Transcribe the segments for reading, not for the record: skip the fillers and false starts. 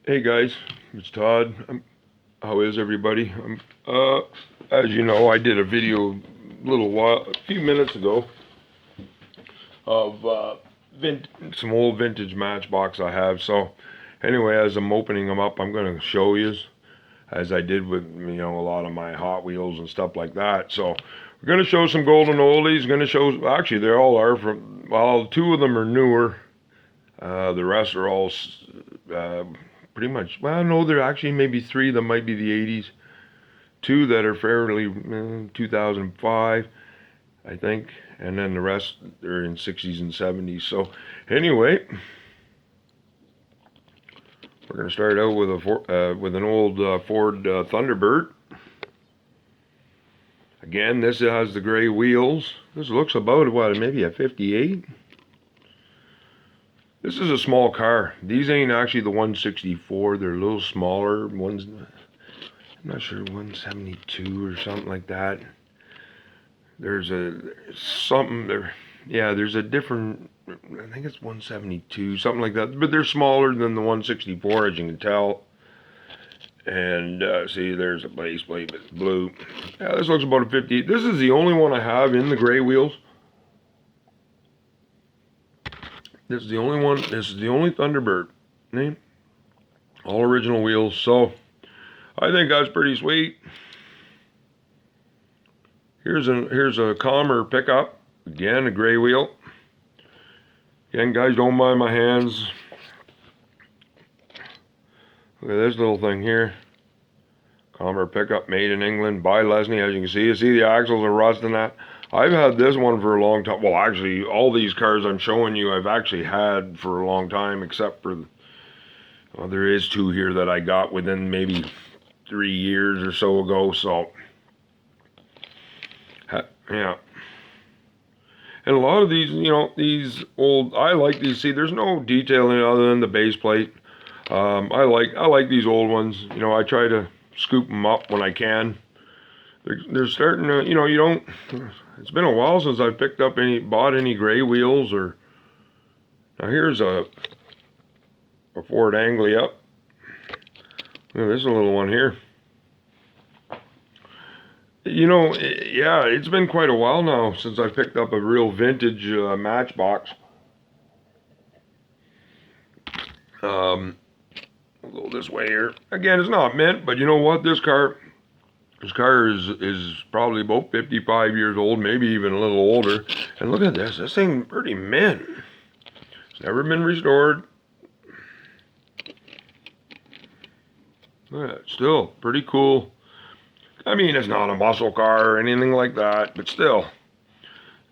Hey guys, it's Todd. How is everybody? As you know, I did a video a few minutes ago of some old vintage Matchbox I have. So anyway, as I'm opening them up, I'm going to show you, as I did with a lot of my Hot Wheels and stuff like that. So we're going to show some golden oldies. Going to show, actually, they all are from. Well, two of them are newer. The rest are all uh, pretty much, well, no, there are actually maybe three that might be the 80s, two that are fairly 2005, I think, and then the rest are in 60s and 70s. So anyway, we're going to start out with an old Ford Thunderbird. Again, this has the gray wheels. This looks about, what, maybe a 58? This is a small car. These ain't actually the 164. They're a little smaller ones. I'm not sure, 172 or something like that. There's something there. Yeah, there's a different. I think it's 172, something like that. But they're smaller than the 164, as you can tell. And see, there's a base plate, but it's blue. Yeah, this looks about a 50. This is the only one I have in the gray wheels. This is the only one. This is the only Thunderbird. Name. All original wheels. So I think that's pretty sweet. Here's a Commer pickup. Again, a gray wheel. Again, guys, don't mind my hands. Look at this little thing here. Commer pickup, made in England by Lesney. As you can see, the axles are rusting that. I've had this one for a long time. Well, actually, all these cars I'm showing you, I've actually had for a long time, except for, well, there is two here that I got within maybe 3 years or so ago. So, yeah. And a lot of these, these old, I like these. See, there's no detailing other than the base plate. I like these old ones. I try to scoop them up when I can. They're starting to, you don't. It's been a while since I've bought any gray wheels. Or now here's a Ford Anglia. There's a little one here. Yeah, it's been quite a while now since I picked up a real vintage Matchbox. We'll go this way here. Again, it's not mint, but you know what? This car is probably about 55 years old, maybe even a little older. And look at this. This thing pretty mint. It's never been restored. Look at that. Still pretty cool. I mean, it's not a muscle car or anything like that, but still.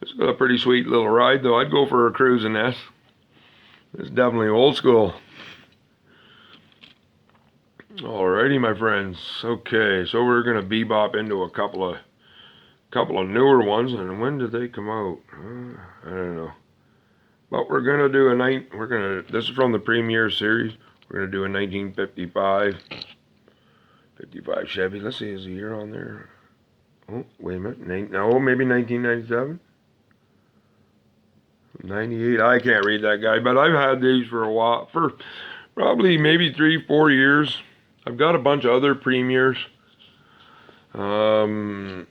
It's got a pretty sweet little ride, though. I'd go for a cruise in this. It's definitely old school. Alrighty, my friends. Okay, so we're gonna bebop into a couple of newer ones. And when did they come out? I don't know. But we're gonna do this is from the Premier series. We're gonna do a 1955 Chevy. Let's see, is the year on there? Oh, wait a minute. No, maybe 1997. 98. I can't read that, guy, but I've had these for a while, for probably maybe 3-4 years. I've got a bunch of other Premiers, Corvette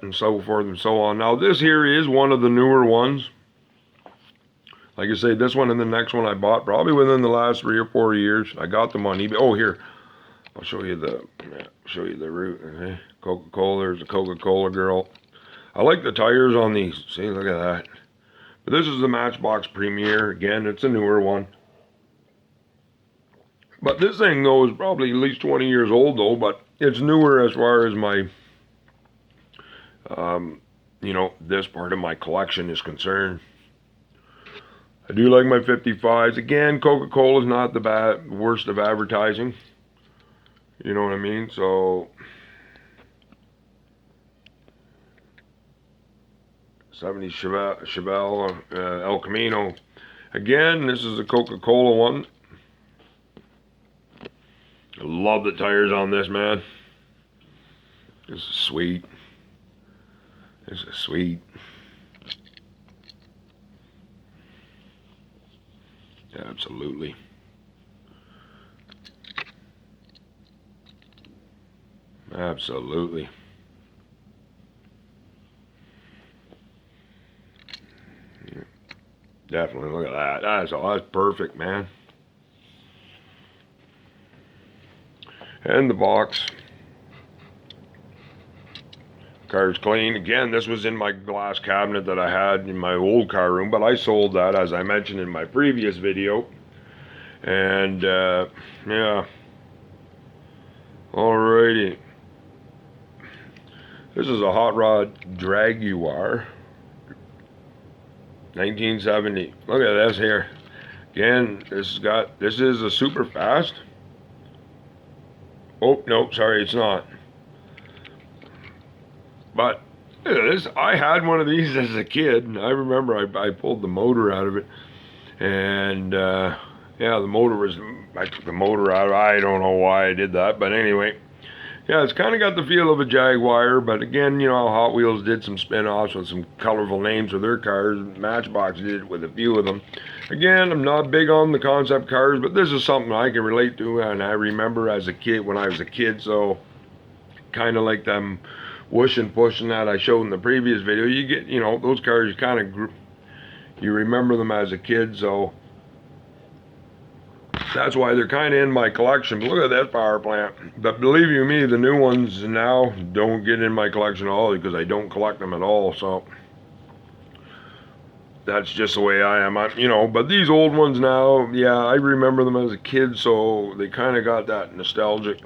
and so forth and so on. Now this here is one of the newer ones. Like I say, this one and the next one I bought probably within the last 3 or 4 years. I got them on eBay. Oh, here, I'll show you the route. Okay. Coca-Cola. There's a Coca-Cola girl. I like the tires on these. See, look at that. But this is the Matchbox Premier. Again, it's a newer one. But this thing, though, is probably at least 20 years old, though. But it's newer as far as my, this part of my collection is concerned. I do like my 55s. Again, Coca-Cola is not the worst of advertising. You know what I mean? So, 70 Chevelle El Camino. Again, this is a Coca-Cola one. I love the tires on this, man. This is sweet. This is sweet. Absolutely. Absolutely. Definitely, look at that. That's perfect, man. And the box. Car's clean. Again, this was in my glass cabinet that I had in my old car room, but I sold that, as I mentioned in my previous video. And, yeah. Alrighty. This is a Hot Rod Draguar. 1970. Look at this here. Again, this is a super fast. Oh, no, sorry, it's not. But this, I had one of these as a kid, and I remember I pulled the motor out of it, and yeah, I took the motor out. I don't know why I did that, but anyway, yeah, it's kind of got the feel of a Jaguar, but again, you know, Hot Wheels did some spin-offs with some colorful names for their cars. Matchbox did it with a few of them. Again, I'm not big on the concept cars, but this is something I can relate to, and I remember as a kid, when I was a kid, so kind of like them whoosh and pushing that I showed in the previous video. You get, you know, those cars, you kind of, you remember them as a kid, so that's why they're kind of in my collection. But look at that power plant. But believe you me, the new ones now don't get in my collection at all, because I don't collect them at all, so that's just the way I am. You know, but these old ones now, yeah, I remember them as a kid, so they kind of got that nostalgic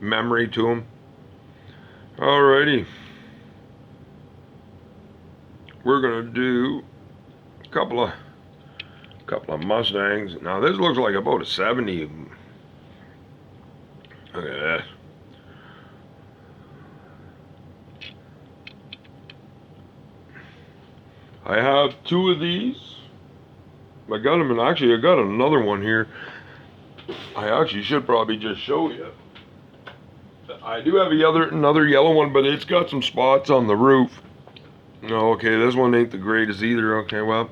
memory to them. Alrighty, we're gonna do a couple of Mustangs. Now this looks like about a 70. Look at that. I have two of these. I got them, and actually I got another one here. I actually should probably just show you. I do have another yellow one, but it's got some spots on the roof. No, okay, this one ain't the greatest either. Okay, well,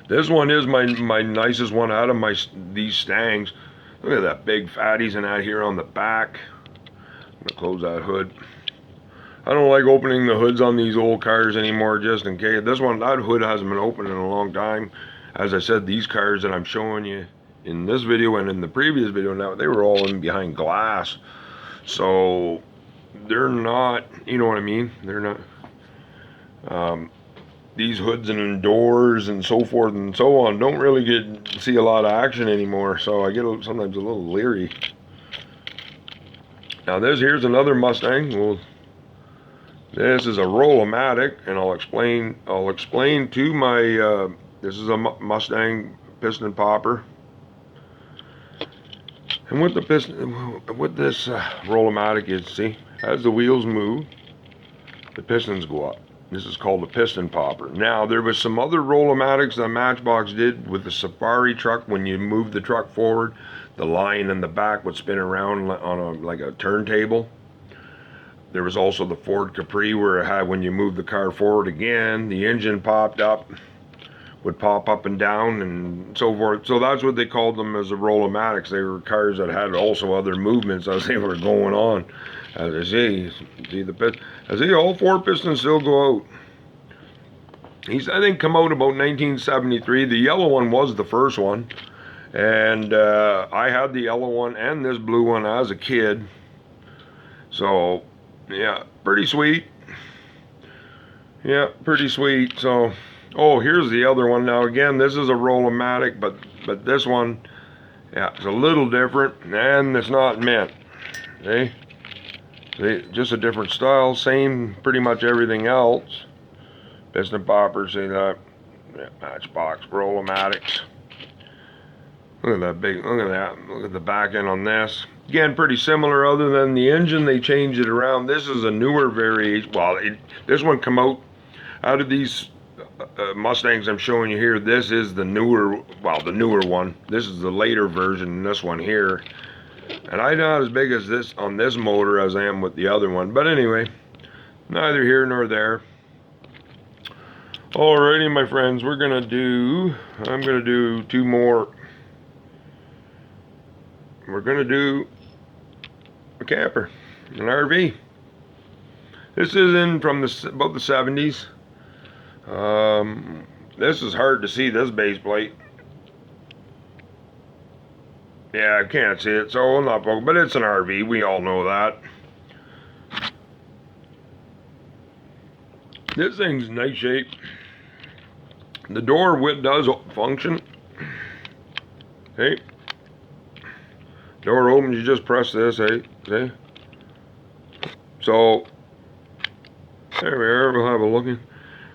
this one is my nicest one out of these Stangs. Look at that big fatties and that here on the back. I'm gonna close that hood. I don't like opening the hoods on these old cars anymore, just in case. This one, that hood hasn't been opened in a long time. As I said, these cars that I'm showing you in this video and in the previous video, now they were all in behind glass, so they're not, you know what I mean, they're not these hoods and doors and so forth and so on don't really see a lot of action anymore, so I get sometimes a little leery. Now here's another Mustang. Well, this is a Roll-O-Matic, and I'll explain to my this is a Mustang piston popper. And what the piston, what this Roll-O-Matic is, see, as the wheels move, the pistons go up. This is called a piston popper. Now, there was some other Roll-O-Matics that Matchbox did with the Safari truck. When you move the truck forward, the line in the back would spin around on like a turntable. There was also the Ford Capri, where it had, when you move the car forward again, the engine popped up, would pop up and down and so forth. So that's what they called them, as the Roll-O-Matics. They were cars that had also other movements as they were going on. As I see all four pistons still go out. He's, I think, come out about 1973. The yellow one was the first one, and I had the yellow one and this blue one as a kid. So yeah, pretty sweet. Yeah, pretty sweet. So, oh, here's the other one. Now again, this is a Roll-O-Matic, but this one, yeah, it's a little different, and it's not mint. Okay, see, just a different style, same pretty much everything else. Piston poppers, see that? Yeah, Matchbox Roll-O-Matics. Look at that big, look at that, look at the back end on this. Again, pretty similar, other than the engine, they changed it around. This is a newer variation. Well, this one come out of these Mustangs I'm showing you here. This is the newer, well, the newer one. This is the later version, this one here. And I'm not as big as this on this motor as I am with the other one. But anyway, neither here nor there. Alrighty, my friends, I'm gonna do two more we're gonna do a camper, an RV. This is in from about the 70s. This is hard to see, this base plate. Yeah, I can't see it, so I'm not focused, but it's an RV, we all know that. This thing's in nice shape. The door width does function. Okay. Door opens, you just press this, hey, see? So, there we are, we'll have a look.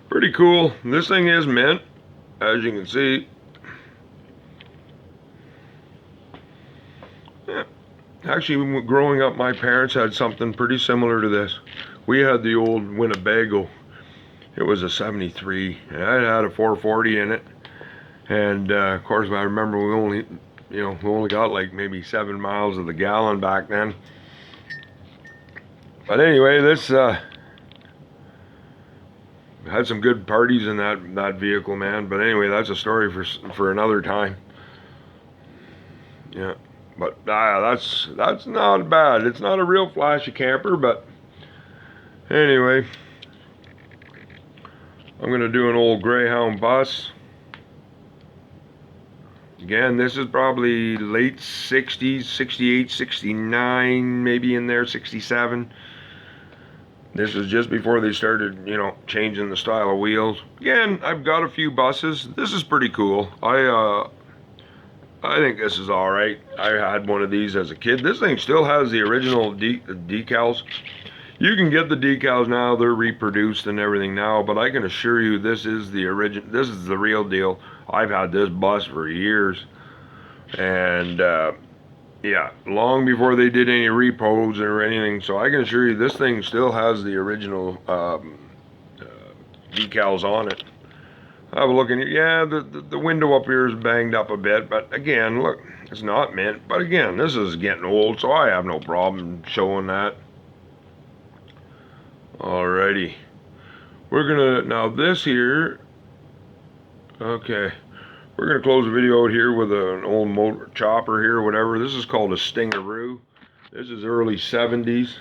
Pretty cool. This thing is mint, as you can see. Yeah. Actually, growing up, my parents had something pretty similar to this. We had the old Winnebago. It was a 73, and it had a 440 in it. And of course, I remember we only got like maybe 7 miles of the gallon back then. But anyway, this had some good parties in that vehicle, man. But anyway, that's a story for another time. Yeah, but that's not bad. It's not a real flashy camper, but anyway, I'm gonna do an old Greyhound bus. Again, this is probably late 60s, 68, 69, maybe in there, 67. This is just before they started, changing the style of wheels. Again, I've got a few buses. This is pretty cool. I think this is all right. I had one of these as a kid. This thing still has the original decals. You can get the decals now. They're reproduced and everything now, but I can assure you this is the original. This is the real deal. I've had this bus for years, and yeah, long before they did any repos or anything. So I can assure you this thing still has the original decals on it. Have a look in here. Yeah, the window up here is banged up a bit, but again, look, it's not mint. But again, this is getting old, so I have no problem showing that. Alrighty, we're gonna, now this here, okay, we're gonna close the video out here with an old motor chopper here, or whatever. This is called a Stingaroo. This is early 70s.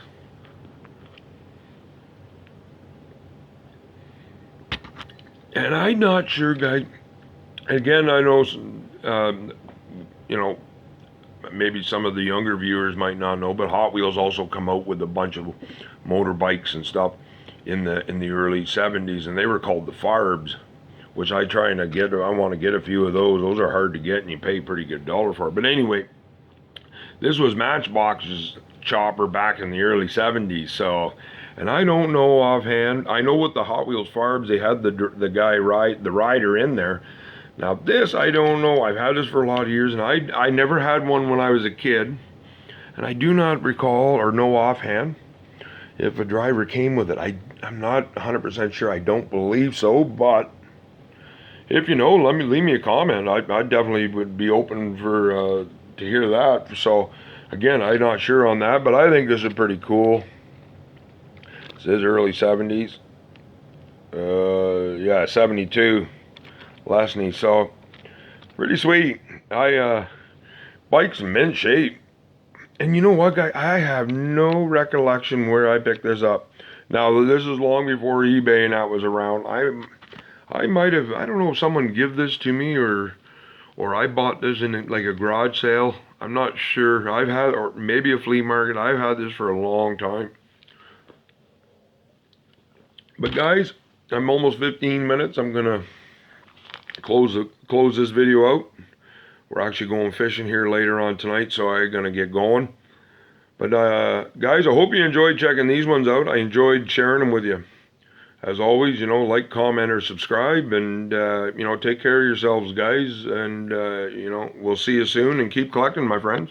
And I'm not sure, guys. Again, I know, maybe some of the younger viewers might not know, but Hot Wheels also come out with a bunch of motorbikes and stuff in the early 70s, and they were called the Farbs, which I want to get a few of those. Those are hard to get, and you pay a pretty good dollar for it. But anyway, this was Matchbox's chopper back in the early 70s. So, and I don't know offhand. I know with the Hot Wheels Farbs, they had the rider in there. Now this, I don't know. I've had this for a lot of years, and I never had one when I was a kid, and I do not recall or know offhand if a driver came with it. I'm not 100% sure. I don't believe so, but if you know, leave me a comment. I definitely would be open for to hear that. So again, I'm not sure on that, but I think this is pretty cool. It says early 70s. Yeah, 72. Lesney, so pretty sweet. Bike's in mint shape. And you know what, guy? I have no recollection where I picked this up. Now, this is long before eBay and that was around. I might have, I don't know if someone give this to me or I bought this in like a garage sale. I'm not sure. Or maybe a flea market. I've had this for a long time. But guys, I'm almost 15 minutes. I'm gonna close this video out. We're actually going fishing here later on tonight, so I'm gonna get going. But guys, I hope you enjoyed checking these ones out. I enjoyed sharing them with you. As always, like, comment, or subscribe, and take care of yourselves, guys, and we'll see you soon, and keep collecting, my friends.